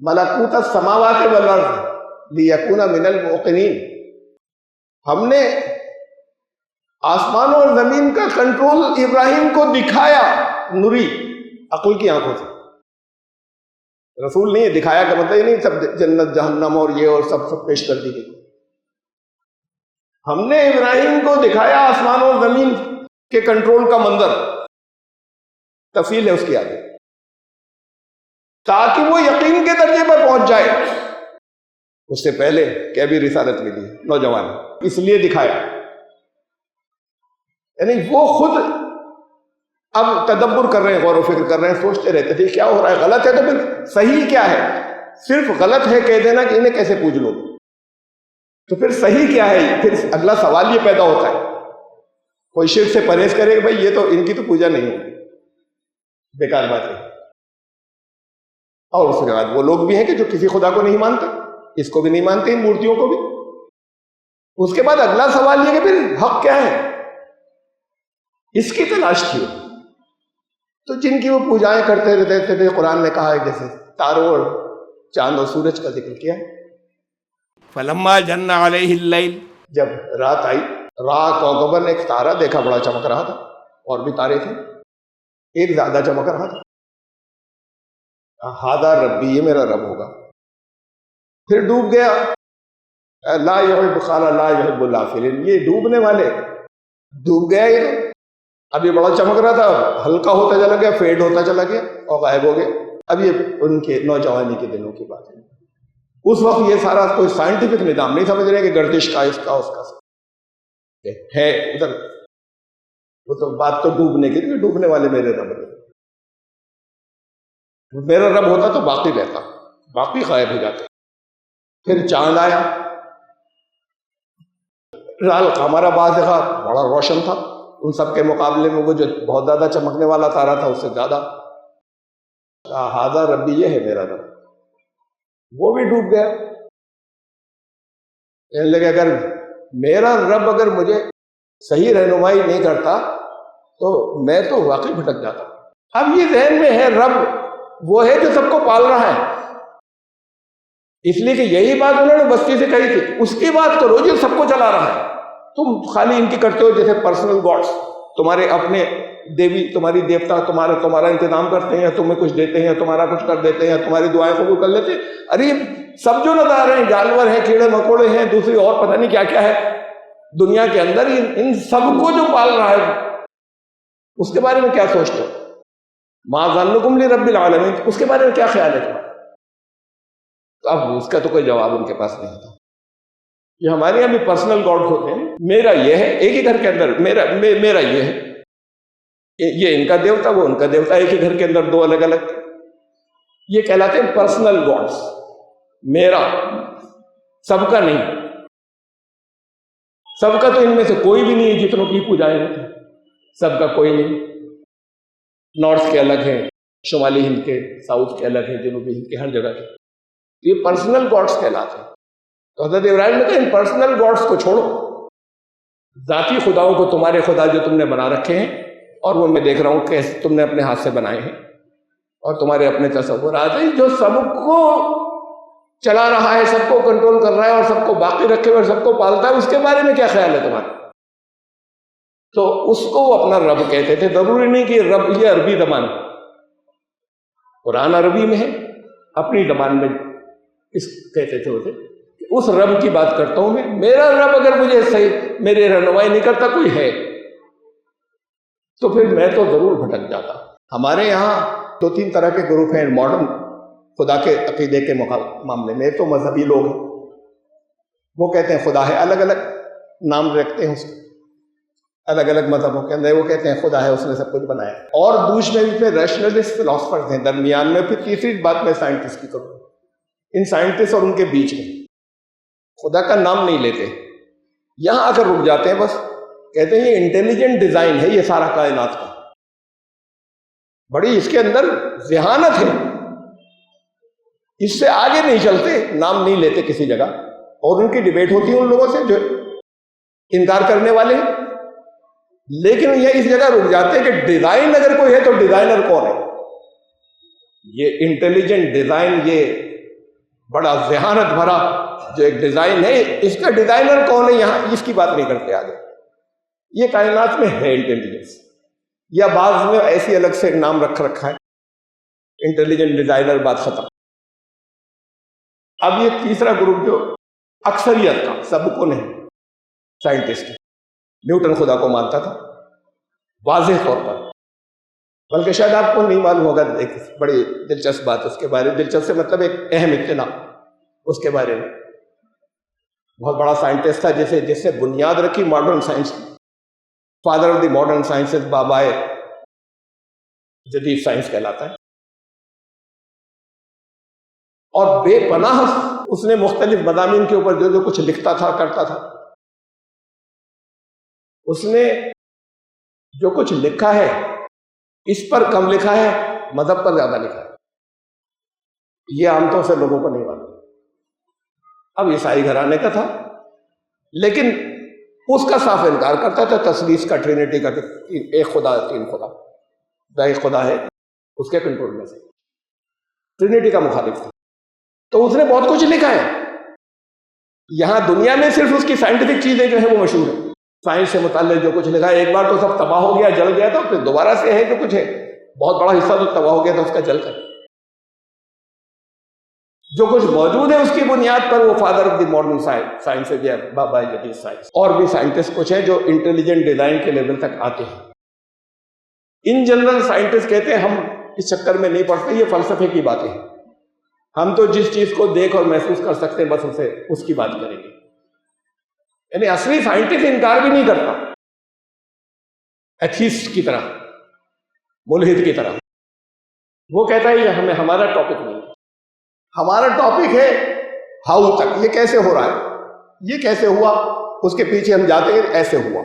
مَلَكُوتَ السَّمَاوَاتِ وَالْأَرْضِ لِيَكُونَ مِنَ الْمُوقِنِينَ، ہم نے آسمانوں اور زمین کا کنٹرول ابراہیم کو دکھایا. نوری، عقل کی آنکھوں سے، رسول نہیں ہے. دکھایا کا مطلب یہ نہیں سب جنت جہنم اور یہ اور سب پیش کر دی گئی. ہم نے ابراہیم کو دکھایا آسمان اور زمین کے کنٹرول کا منظر. تفصیل ہے اس کی آگے، تاکہ وہ یقین کے درجے پر پہنچ جائے. اس سے پہلے کہ ابھی رسالت ملی نوجوان، اس لیے دکھایا. یعنی وہ خود اب تدبر کر رہے ہیں، غور و فکر کر رہے ہیں، سوچتے رہتے تھے کیا ہو رہا ہے، غلط ہے تو پھر صحیح کیا ہے. صرف غلط ہے کہہ دینا کہ انہیں کیسے پوج لو، تو پھر صحیح کیا ہے. پھر اگلا سوال یہ پیدا ہوتا ہے، کوئی شرک سے پرہیز کرے کہ بھائی یہ تو ان کی تو پوجا نہیں ہوگی، بیکار بات ہے. اور اس کے بعد وہ لوگ بھی ہیں کہ جو کسی خدا کو نہیں مانتے، اس کو بھی نہیں مانتے، ان مورتیوں کو بھی. اس کے بعد اگلا سوال یہ کہ پھر حق کیا ہے، اس کی تلاش تھی. تو جن کی وہ پوجائیں کرتے رہتے تھے، قرآن نے کہا ہے جیسے تاروں اور چاند اور سورج کا ذکر کیا. فلما جن علیہ اللیل، جب رات آئی، راہ کوکبر نے ایک تارا دیکھا بڑا چمک رہا تھا، اور بھی تارے تھے، ایک زیادہ چمک رہا تھا. ہادہ ربی، یہ میرا رب ہوگا. پھر ڈوب گیا. لا یحب قال لا یحب الافلین، یہ ڈوبنے والے ڈوب گیا. یہ تو اب یہ بڑا چمک رہا تھا، ہلکا ہوتا چلا گیا، فیڈ ہوتا چلا گیا اور غائب ہو گیا. اب یہ ان کے نوجوانی کے دنوں کی بات ہے. اس وقت یہ سارا کوئی سائنٹیفک نظام نہیں سمجھ رہے کہ گردش کا اس کا اس کا ہے ادھر. وہ تو بات تو ڈوبنے کی تھی، ڈوبنے والے میرے رب نے. میرا رب ہوتا تو باقی رہتا، باقی غائب ہو جاتے. پھر چاند آیا، رال قمر بازغا، بڑا روشن تھا. ان سب کے مقابلے میں وہ جو بہت زیادہ چمکنے والا تارا تھا اس سے زیادہ. ہادہ ربی، یہ ہے میرا رب. وہ بھی ڈوب گیا. کہنے لگے اگر میرا رب اگر مجھے صحیح رہنمائی نہیں کرتا تو میں تو واقعی بھٹک جاتا. اب یہ ذہن میں ہے رب وہ ہے جو سب کو پال رہا ہے، اس لیے کہ یہی بات انہوں نے بستی سے کہی تھی، اس کی بات کرو جو سب کو چلا رہا ہے. تم خالی ان کی کرتے ہو جیسے پرسنل گاڈس، تمہارے اپنے دیوی، تمہاری دیوتا تمہارا انتظام کرتے ہیں، تمہیں کچھ دیتے ہیں، تمہارا کچھ کر دیتے ہیں، تمہاری دعائیں قبول کر لیتے ہیں. ارے سب جو نظر آ رہے ہیں، جانور ہیں، کیڑے مکوڑے ہیں، دوسری اور پتہ نہیں کیا کیا ہے دنیا کے اندر، ان سب کو جو پال رہا ہے اس کے بارے میں کیا سوچتے ہو؟ ما ظنکم لرب العالمین، اس کے بارے میں کیا خیال ہے تمہارا؟ تو اب اس کا تو کوئی جواب ان کے پاس نہیں تھا. یہ ہمارے یہاں بھی پرسنل گاڈ ہوتے ہیں. میرا یہ ہے، ایک ہی گھر کے اندر میرا یہ ہے، یہ ان کا دیوتا، وہ ان کا دیوتا، ایک ہی گھر کے اندر دو الگ الگ. یہ کہلاتے ہیں پرسنل گاڈس. میرا، سب کا نہیں. سب کا تو ان میں سے کوئی بھی نہیں ہے جتنوں کی پوجائیں ہوتی ہیں. سب کا کوئی نہیں. نارتھ کے الگ ہیں، شمالی ہند کے، ساؤتھ کے الگ ہیں، جنوبی ہند کے، ہر جگہ کے. یہ پرسنل گاڈس کہلاتے ہیں. تو حضرت ابراہیم نے کہا ان پرسنل گاڈس کو چھوڑو، ذاتی خداؤں کو، تمہارے خدا جو تم نے بنا رکھے ہیں اور وہ میں دیکھ رہا ہوں کہ تم نے اپنے ہاتھ سے بنائے ہیں اور تمہارے اپنے تصورات ہیں، جو سب کو چلا رہا ہے، سب کو کنٹرول کر رہا ہے اور سب کو باقی رکھے ہوئے سب کو پالتا ہے، اس کے بارے میں کیا خیال ہے تمہارا؟ تو اس کو وہ اپنا رب کہتے تھے. ضروری نہیں کہ رب یہ عربی زبان، قرآن عربی میں ہے، اپنی زبان میں اس کہتے تھے اسے. اس رب کی بات کرتا ہوں میں. میرا رب اگر مجھے صحیح میرے رہنمائی نہیں کرتا کوئی ہے تو پھر میں تو ضرور بھٹک جاتا. ہمارے یہاں 2-3 طرح کے گروپ ہیں ماڈرن خدا کے عقیدے کے معاملے میں. تو مذہبی لوگ ہیں، وہ کہتے ہیں خدا ہے، الگ الگ نام رکھتے ہیں اس کے، الگ الگ مذہبوں کے اندر وہ کہتے ہیں خدا ہے، اس نے سب کچھ بنایا. اور دوسرے بھی پھر ریشنلسٹ فلاسفرز ہیں درمیان میں. پھر تیسری بات میں سائنٹسٹ کی کروں. ان سائنٹسٹ اور ان کے بیچ میں خدا کا نام نہیں لیتے، یہاں آ کر رک جاتے ہیں. بس کہتے ہیں یہ انٹیلیجنٹ ڈیزائن ہے یہ سارا کائنات کا، بڑی اس کے اندر ذہانت ہے، اس سے آگے نہیں چلتے، نام نہیں لیتے کسی جگہ. اور ان کی ڈیبیٹ ہوتی ہے ان لوگوں سے جو انکار کرنے والے ہیں. لیکن یہ اس جگہ رک جاتے ہیں کہ ڈیزائن اگر کوئی ہے تو ڈیزائنر کون ہے؟ یہ انٹیلیجنٹ ڈیزائن، یہ بڑا ذہانت بھرا جو ایک ڈیزائن ہے، اس کا ڈیزائنر کون ہے؟ یہاں اس کی بات نہیں کرتے آگے. یہ کائنات میں ہے انٹیلیجنس، یا بعض میں ایسی الگ سے نام رکھا ہے انٹیلیجنٹ ڈیزائنر، بات ختم. اب یہ تیسرا گروپ جو اکثریت کا، سب کو نہیں، سائنٹسٹ. نیوٹن خدا کو مانتا تھا واضح طور پر، بلکہ شاید آپ کو نہیں معلوم ہوگا. ایک بڑی دلچسپ بات اس کے بارے میں، دلچسپ سے مطلب ایک اہم اطلاع اس کے بارے میں. بہت بڑا سائنٹسٹ تھا جس نے بنیاد رکھی modern science, father of the modern sciences, بابائے جدید سائنس کہلاتا ہے. اور بے پناہ اس نے مختلف مضامین کے اوپر جو کچھ لکھتا تھا کرتا تھا. اس نے جو کچھ لکھا ہے اس پر کم لکھا ہے، مذہب پر زیادہ لکھا ہے. یہ عام طور سے لوگوں کو نہیں معلوم. اب عیسائی گھرانے کا تھا، لیکن اس کا صاف انکار کرتا تھا تثلیث کا، ٹرینٹی کا، ایک خدا، 3 خدا. ایک خدا ہے اس کے کنٹرول میں سے، ٹرینٹی کا مخالف تھا. تو اس نے بہت کچھ لکھا ہے. یہاں دنیا میں صرف اس کی سائنٹیفک چیزیں جو ہیں وہ مشہور ہیں. سائنس سے متعلق جو کچھ لکھا ہے، ایک بار تو سب تباہ ہو گیا، جل گیا تھا، پھر دوبارہ سے ہے جو کچھ ہے، بہت بڑا حصہ تو تباہ ہو گیا تھا اس کا جل کر. جو کچھ موجود ہے اس کی بنیاد پر وہ father of the modern science ہے، یہ بابا جدید سائنس۔ اور بھی سائنٹسٹ کچھ ہیں جو انٹیلیجنٹ ڈیزائن کے لیول تک آتے ہیں۔ ان جنرل سائنٹسٹ کہتے ہیں ہم اس چکر میں نہیں پڑتے، یہ فلسفے کی باتیں ہیں، ہم تو جس چیز کو دیکھ اور محسوس کر سکتے ہیں بس اس کی بات کریں گے۔ یعنی اصلی سائنٹسٹ انکار بھی نہیں کرتا، ایتھیسٹ کی طرح، ملحد کی طرح، وہ کہتا ہے یہ ہمارا ٹاپک نہیں، ہمارا ٹاپک ہے ہاؤ تک، یہ کیسے ہو رہا ہے، یہ کیسے ہوا، اس کے پیچھے ہم جاتے ہیں ایسے ہوا،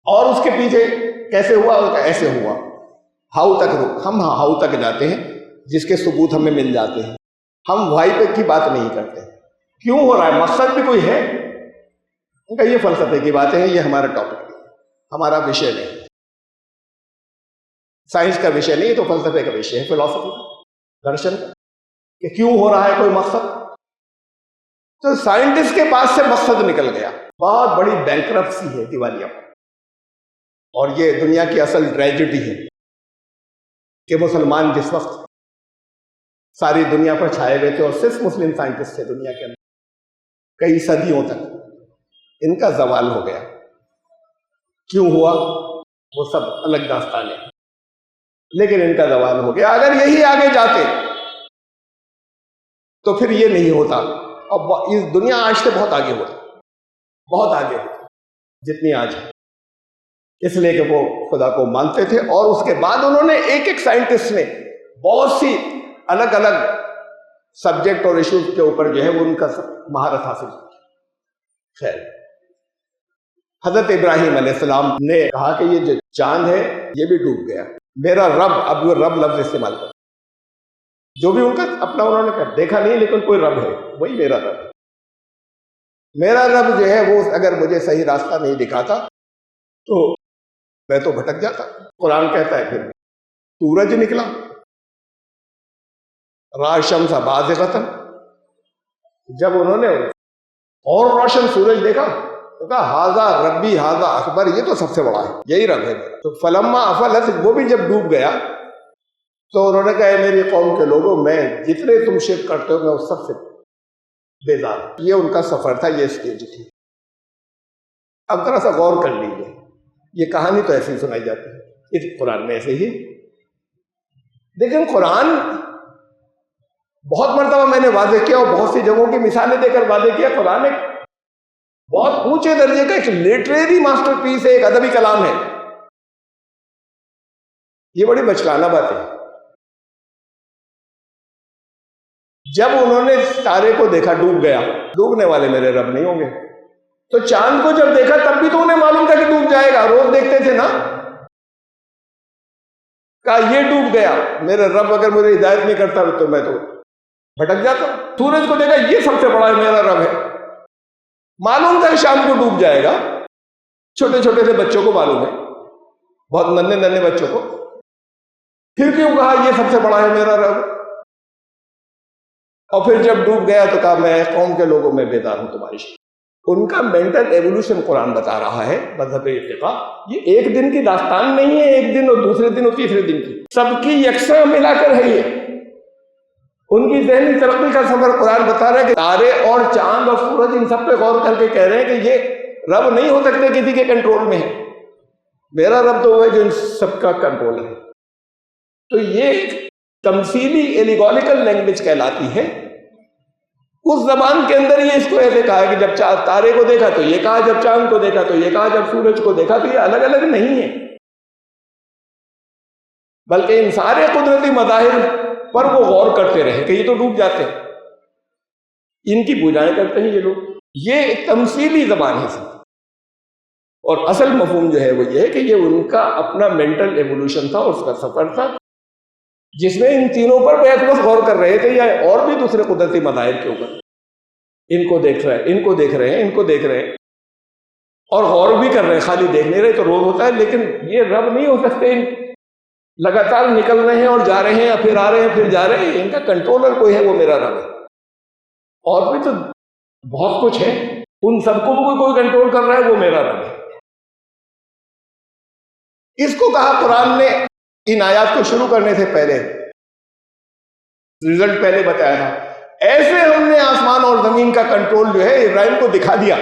اور اس کے پیچھے کیسے ہوا، ایسے ہوا، ہاؤ تک ہم ہاؤ تک جاتے ہیں جس کے ثبوت ہمیں مل جاتے ہیں۔ ہم وائی پہ کی بات نہیں کرتے، کیوں ہو رہا ہے، مقصد بھی کوئی ہے، ان کا یہ فلسفے کی باتیں ہیں، یہ ہمارا ٹاپک نہیں، ہمارا وشے نہیں، سائنس کا وشے نہیں، تو فلسفے کا وشے ہے، فلسفی درشن کا، کہ کیوں ہو رہا ہے کوئی مقصد۔ تو سائنٹسٹ کے پاس سے مقصد نکل گیا، بہت بڑی بینکرپسی ہے دیوالیہ، اور یہ دنیا کی اصل ٹریجڈی ہے کہ مسلمان جس وقت ساری دنیا پر چھائے ہوئے تھے اور صرف مسلم سائنٹسٹ تھے دنیا کے اندر کئی صدیوں تک، ان کا زوال ہو گیا۔ کیوں ہوا وہ سب الگ داستان ہے، لیکن ان کا زوال ہو گیا۔ اگر یہی آگے جاتے تو پھر یہ نہیں ہوتا، اور اس دنیا آج سے بہت آگے ہوتی، بہت آگے ہوتی جتنی آج ہے، اس لیے کہ وہ خدا کو مانتے تھے، اور اس کے بعد انہوں نے ایک سائنٹسٹ نے بہت سی الگ الگ سبجیکٹ اور ایشوز کے اوپر جو ہے وہ ان کا مہارت حاصل کی۔ خیر، حضرت ابراہیم علیہ السلام نے کہا کہ یہ جو چاند ہے یہ بھی ڈوب گیا، میرا رب، اب وہ رب لفظ استعمال کر، جو بھی ان کا اپنا انہوں نے کہا دیکھا نہیں لیکن کوئی رب ہے، وہی میرا رب ہے، میرا رب جو ہے وہ اگر مجھے صحیح راستہ نہیں دکھاتا تو میں تو بھٹک جاتا۔ قرآن کہتا ہے پھر سورج نکلا، رأى الشمس بازغۃ، جب انہوں نے اور روشن سورج دیکھا تو کہا ھذا ربی ھذا اکبر، یہ تو سب سے بڑا ہے، یہی رب ہے میرا۔ تو فلما افلت، وہ بھی جب ڈوب گیا تو انہوں نے کہا اے میری قوم کے لوگوں، میں جتنے تم شرک کرتے ہو میں اس سب سے بیزار ہوں۔ یہ ان کا سفر تھا، یہ اسٹیج تھی۔ اب ذرا سا غور کر لیجیے، یہ کہانی تو ایسی سنائی جاتی ہے اس قرآن میں ایسے ہی، لیکن قرآن بہت مرتبہ میں نے واضح کیا اور بہت سی جگہوں کی مثالیں دے کر واضح کیا، قرآن ایک بہت اونچے درجے کا ایک لٹریری ماسٹر پیس ہے، ایک ادبی کلام ہے۔ یہ بڑی بچکانہ بات ہے۔ جب انہوں نے تارے کو دیکھا ڈوب گیا، ڈوبنے والے میرے رب نہیں ہوں گے، تو چاند کو جب دیکھا تب بھی تو انہیں معلوم تھا کہ ڈوب جائے گا، روز دیکھتے تھے نا، کہا یہ ڈوب گیا، میرے رب اگر مجھے ہدایت نہیں کرتا تو میں تو بھٹک جاتا۔ سورج کو دیکھا، یہ سب سے بڑا ہے، میرا رب ہے، معلوم تھا کہ شام کو ڈوب جائے گا، چھوٹے چھوٹے سے بچوں کو معلوم ہے، بہت ننھے ننھے بچوں کو، پھر کیوں کہا یہ سب سے بڑا ہے میرا رب؟ اور پھر جب ڈوب گیا تو کہا میں قوم کے لوگوں میں بیدار ہوں تمہاری شکل۔ ان کا مینٹل ایوولوشن قرآن بتا رہا ہے، مذہب ارتقاء یہ ایک دن کی داستان نہیں ہے، ایک دن اور دوسرے دن اور تیسرے دن کی، سب کی یکساں ملا کر ہے۔ یہ ان کی ذہنی ترقی کا سفر قرآن بتا رہا ہے کہ تارے اور چاند اور سورج ان سب پہ غور کر کے کہہ رہے ہیں کہ یہ رب نہیں ہو سکتے کسی کے کنٹرول میں ہے، میرا رب تو وہ ہے جو ان سب کا کنٹرول ہے۔ تو یہ ایک تمثیلی ایلیگوریکل لینگویج کہلاتی ہے۔ اس زبان کے اندر یہ اس کو ایسے کہا کہ جب تارے کو دیکھا تو یہ کہا، جب چاند کو دیکھا تو یہ کہا، جب سورج کو دیکھا تو یہ الگ الگ نہیں ہے، بلکہ ان سارے قدرتی مظاہر پر وہ غور کرتے رہے کہ یہ تو ڈوب جاتے ہیں، ان کی پوجائیں کرتے ہیں یہ لوگ۔ یہ ایک تمثیلی زبان ہے سب، اور اصل مفہوم جو ہے وہ یہ ہے کہ یہ ان کا اپنا مینٹل ایوولوشن تھا، اس کا سفر تھا جس میں ان تینوں پر بیک وقت غور کر رہے تھے، یا اور بھی دوسرے قدرتی مظاہر کے اوپر، ان کو دیکھ رہے ہیں، ان کو دیکھ رہے ہیں، ان کو دیکھ رہے ہیں، اور غور بھی کر رہے ہیں، خالی دیکھ نہیں رہے تو روز ہوتا ہے، لیکن یہ رب نہیں ہو سکتے، ان لگاتار نکل رہے ہیں اور جا رہے ہیں، پھر آ رہے ہیں، پھر جا رہے ہیں، ان کا کنٹرولر کوئی ہے، وہ میرا رب ہے۔ اور بھی تو بہت کچھ ہے، ان سب کو کوئی کنٹرول کر رہا ہے، وہ میرا رب ہے۔ اس کو کہا قرآن نے ان آیات کو شروع کرنے سے پہلے، رزلٹ پہلے بتایا تھا، ایسے ہم نے آسمان اور زمین کا کنٹرول جو ہے ابراہیم کو دکھا دیا،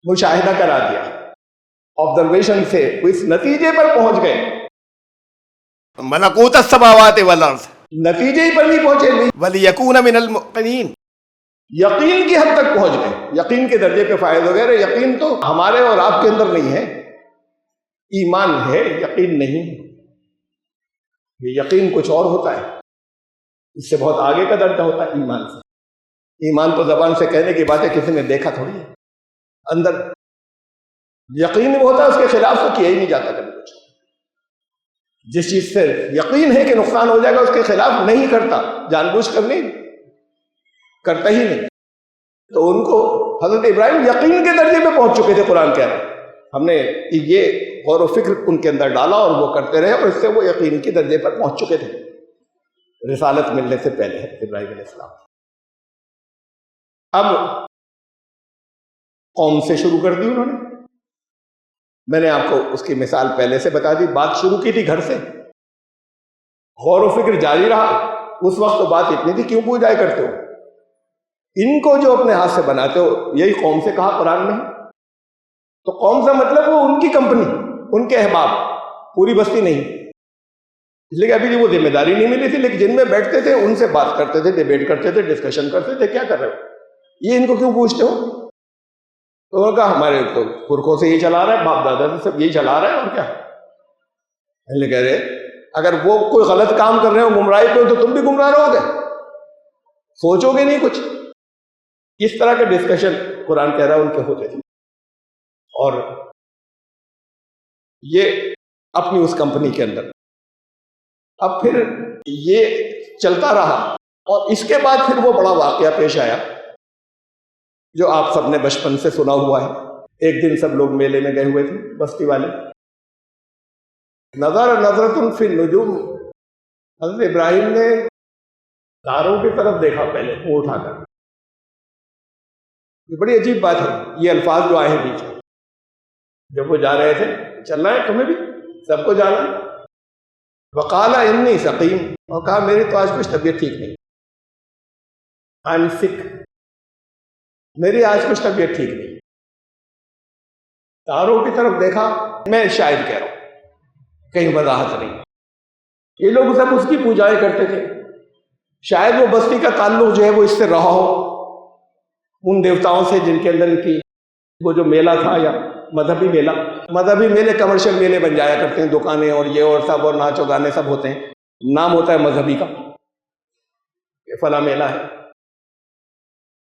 مشاہدہ کرا دیا، آبزرویشن سے وہ اس نتیجے پر پہنچ گئے، ملکوت السماوات والارض نتیجے ہی پر نہیں پہنچے، ولیکون من الموقنین، یقین کی حد تک پہنچ گئے، یقین کے درجے پہ فائد ہو گئے۔ یقین تو ہمارے اور آپ کے اندر نہیں ہے، ایمان ہے، یقین نہیں۔ یہ یقین کچھ اور ہوتا ہے، اس سے بہت آگے کا درجہ ہوتا ہے ایمان سے۔ ایمان تو زبان سے کہنے کی بات ہے، کسی نے دیکھا تھوڑی ہے، اندر یقین وہ ہوتا ہے، اس کے خلاف تو کیا ہی نہیں جاتا کبھی کچھ۔ جس چیز سے یقین ہے کہ نقصان ہو جائے گا اس کے خلاف نہیں کرتا، جان بوجھ کر نہیں کرتا ہی نہیں۔ تو ان کو حضرت ابراہیم یقین کے درجے پہ پہنچ چکے تھے، قرآن کہہ رہا ہے۔ ہم نے یہ غور و فکر ان کے اندر ڈالا اور وہ کرتے رہے، اور اس سے وہ یقین کے درجے پر پہنچ چکے تھے رسالت ملنے سے پہلے ابراہیم علیہ السلام۔ اب قوم سے شروع کر دی انہوں نے، میں نے آپ کو اس کی مثال پہلے سے بتا دی، بات شروع کی تھی گھر سے، غور و فکر جاری رہا۔ اس وقت تو بات اتنی تھی، کیوں پوجائے کرتے ہو ان کو جو اپنے ہاتھ سے بناتے ہو، یہی قوم سے کہا قرآن میں۔ تو قوم سے مطلب وہ ان کی کمپنی، ان کے احباب، پوری بستی نہیں، اس لیے کہ ابھی وہ ذمہ داری نہیں ملی تھی، لیکن جن میں بیٹھتے تھے ان سے بات کرتے تھے، ڈیبیٹ کرتے تھے، ڈسکشن کرتے تھے، کیا کر رہے ہو، یہ ان کو کیوں پوچھتے ہو؟ تو انہوں نے کہا ہمارے تو پرکھوں سے یہ چلا رہا ہے، باپ دادا سے سب یہی چلا رہا ہے، اور کیا؟ کہہ رہے اگر وہ کوئی غلط کام کر رہے ہو، گمراہی پہ ہو، تو تم بھی گمراہ رہو گے، سوچو گے نہیں کچھ۔ اس طرح کے ڈسکشن قرآن کہہ رہا ہے ان کے ہوتے تھے، اور یہ اپنی اس کمپنی کے اندر۔ اب پھر یہ چلتا رہا، اور اس کے بعد پھر وہ بڑا واقعہ پیش آیا جو آپ سب نے بچپن سے سنا ہوا ہے۔ ایک دن سب لوگ میلے میں گئے ہوئے تھے، بستی والے، نظرۃ فی النجوم، حضرت ابراہیم نے تاروں کی طرف دیکھا پہلے وہ اٹھا کر۔ یہ بڑی عجیب بات ہے، یہ الفاظ جو آئے ہیں بیچ میں، جب وہ جا رہے تھے، چلنا ہے تمہیں بھی، سب کو جانا ہے۔ وقال انی سقیم، اور کہا میری تو آج کچھ طبیعت ٹھیک نہیں، آئی ایم سک، میری آج کچھ طبیعت ٹھیک نہیں۔ تاروں کی طرف دیکھا، میں شاید کہہ رہا ہوں، کہیں وضاحت نہیں۔ یہ لوگ سب اس کی پوجائیں کرتے تھے، شاید وہ بستی کا تعلق جو ہے وہ اس سے رہا ہو، ان دیوتاؤں سے جن کے اندر کی وہ جو میلہ تھا، یا مذہبی میلہ، مذہبی میلے کمرشل میلے بن جایا کرتے ہیں، دکانیں اور یہ اور سب، اور ناچ و گانے سب ہوتے ہیں، نام ہوتا ہے مذہبی کا، یہ فلاں میلہ ہے۔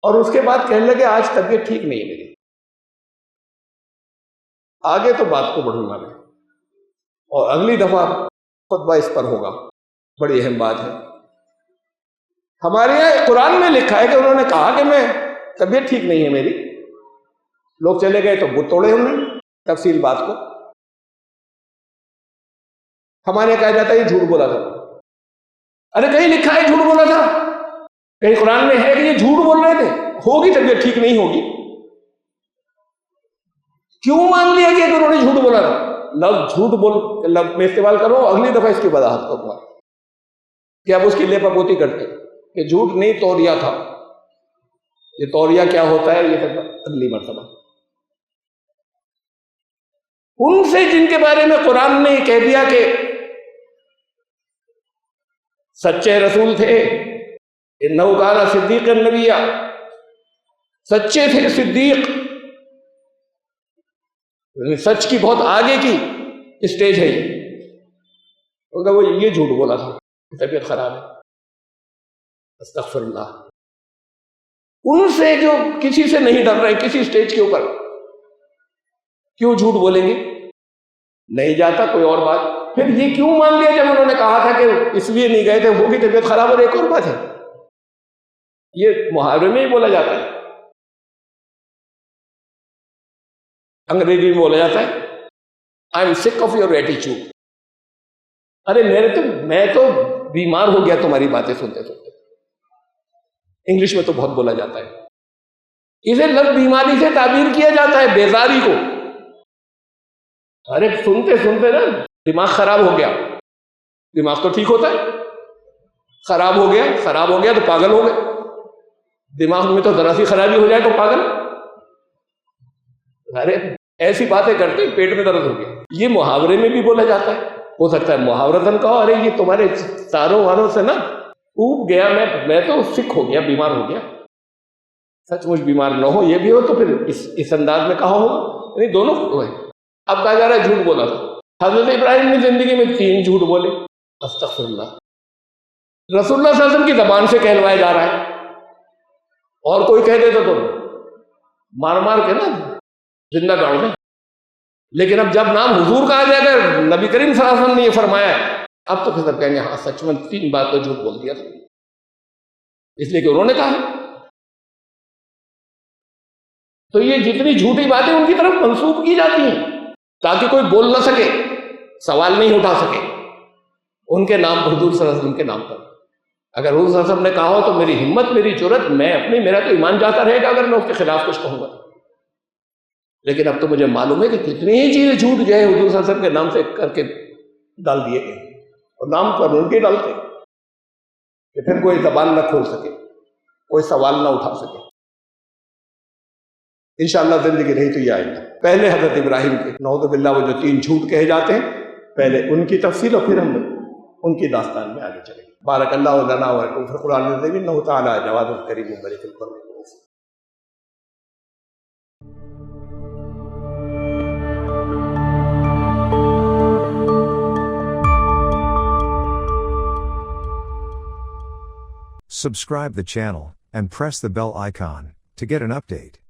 اور اس کے بعد کہنے لگے آج طبیعت ٹھیک نہیں ہے میری، آگے تو بات کو بڑھوں گا میں، اور اگلی دفعہ خطبہ اس پر ہوگا، بڑی اہم بات ہے۔ ہمارے یہاں قرآن میں لکھا ہے کہ انہوں نے کہا کہ میں طبیعت ٹھیک نہیں ہے میری، لوگ چلے گئے تو بت توڑے انہوں نے، تفصیل بات کو۔ ہمارے یہاں کہا جاتا ہے یہ جھوٹ بولا تھا۔ ارے کہیں لکھا ہے جھوٹ بولا تھا؟ کہیں قرآن میں ہے کہ یہ جھوٹ بول رہے تھے؟ ہوگی طبیعت ٹھیک نہیں ہوگی، کیوں مان لیا کہ انہوں نے جھوٹ بولا تھا؟ لفظ جھوٹ بول لفظ میں استعمال کرو، اگلی دفعہ اس کی وضاحت کروں گا کہ اب اس کی لیپا پوتی کرتے کہ جھوٹ نہیں توڑیا تھا۔ یہ توڑیا کیا ہوتا ہے یہ سب اگلی مرتبہ۔ ان سے جن کے بارے میں قرآن نے کہہ دیا کہ سچے رسول تھے، انہ کان صدیقا نبیّا، سچے تھے، صدیق، سچ کی بہت آگے کی اسٹیج ہے یہ۔ وہ یہ جھوٹ بولا تھا، طبیعت خراب ہے، استغفر اللہ۔ ان سے جو کسی سے نہیں ڈر رہے، کسی اسٹیج کے اوپر کیوں جھوٹ بولیں گے؟ نہیں جاتا، کوئی اور بات۔ پھر یہ کیوں مان لیا جب انہوں نے کہا تھا کہ اس لیے نہیں گئے تھے، وہ بھی طبیعت خراب، اور ایک اور بات ہے، یہ محاورے میں ہی بولا جاتا ہے، انگریزی میں بولا جاتا ہے آئی ایم سک آف یور ایٹیچیوڈ۔ ارے میں تو بیمار ہو گیا تمہاری باتیں سنتے سنتے۔ انگلش میں تو بہت بولا جاتا ہے، اسے لفظ بیماری سے تعبیر کیا جاتا ہے، بیزاری کو۔ ارے سنتے سنتے نا دماغ خراب ہو گیا، دماغ تو ٹھیک ہوتا ہے، خراب ہو گیا تو پاگل ہو گئے. دماغ میں تو ذرا سی خرابی ہو جائے تو پاگل. ارے ایسی باتیں کرتے پیٹ میں درد ہو گیا. یہ محاورے میں بھی بولا جاتا ہے. ہو سکتا ہے محاورتاً کہو ارے یہ تمہارے تاروں واروں سے نا اوب گیا, میں تو سکھ ہو گیا, بیمار ہو گیا. سچ مچ بیمار نہ ہو یہ بھی ہو تو پھر اس انداز میں کہا ہوگا. نہیں دونوں ہوئے. اب کہا جا رہا ہے جھوٹ بولا تھا. حضرت ابراہیم نے زندگی میں 3 جھوٹ بولے. استغفر اللہ. رسول اللہ صلی اللہ علیہ وسلم کی زبان سے کہلوایا جا رہا ہے, اور کوئی کہہ دیتا تو مار کے نا زندہ گاڑ دیں. لیکن اب جب نام حضور کہا جائے گا, نبی کریم صلی اللہ علیہ وسلم نے یہ فرمایا, اب تو پھر سب کہیں گے ہاں سچ میں 3 بات تو جھوٹ بول دیا تھا, اس لیے کہ انہوں نے کہا. تو یہ جتنی جھوٹی باتیں ان کی طرف منسوب کی جاتی ہیں تاکہ کوئی بول نہ سکے, سوال نہیں اٹھا سکے ان کے نام, حضور صلی اللہ علیہ وسلم کے نام پر. اگر حضور صلی اللہ علیہ وسلم نے کہا ہو تو میری ہمت, میری جرت, میرا تو ایمان جاتا رہے گا اگر میں اس کے خلاف کچھ کہوں گا. لیکن اب تو مجھے معلوم ہے کہ کتنی ہی چیزیں جھوٹ جو ہے حضور صلی اللہ علیہ وسلم کے نام سے کر کے ڈال دیے گئے, اور نام پر ان کے ڈالتے کہ پھر کوئی زبان نہ کھول سکے, کوئی سوال نہ اٹھا سکے. انشاءاللہ زندگی رہی تو یہ آئے گا. پہلے حضرت ابراہیم کے نعوذ باللہ وہ جو 3 جھوٹ کہے جاتے ہیں, پہلے ان کی تفصیل اور پھر ہم ان کی داستان میں آگے چلیں گے. بارک اللہ لنا و لکم فی القرآن العظیم انہ تعالی جواد کریم ملک البر. Subscribe the channel and press the bell icon to get an update.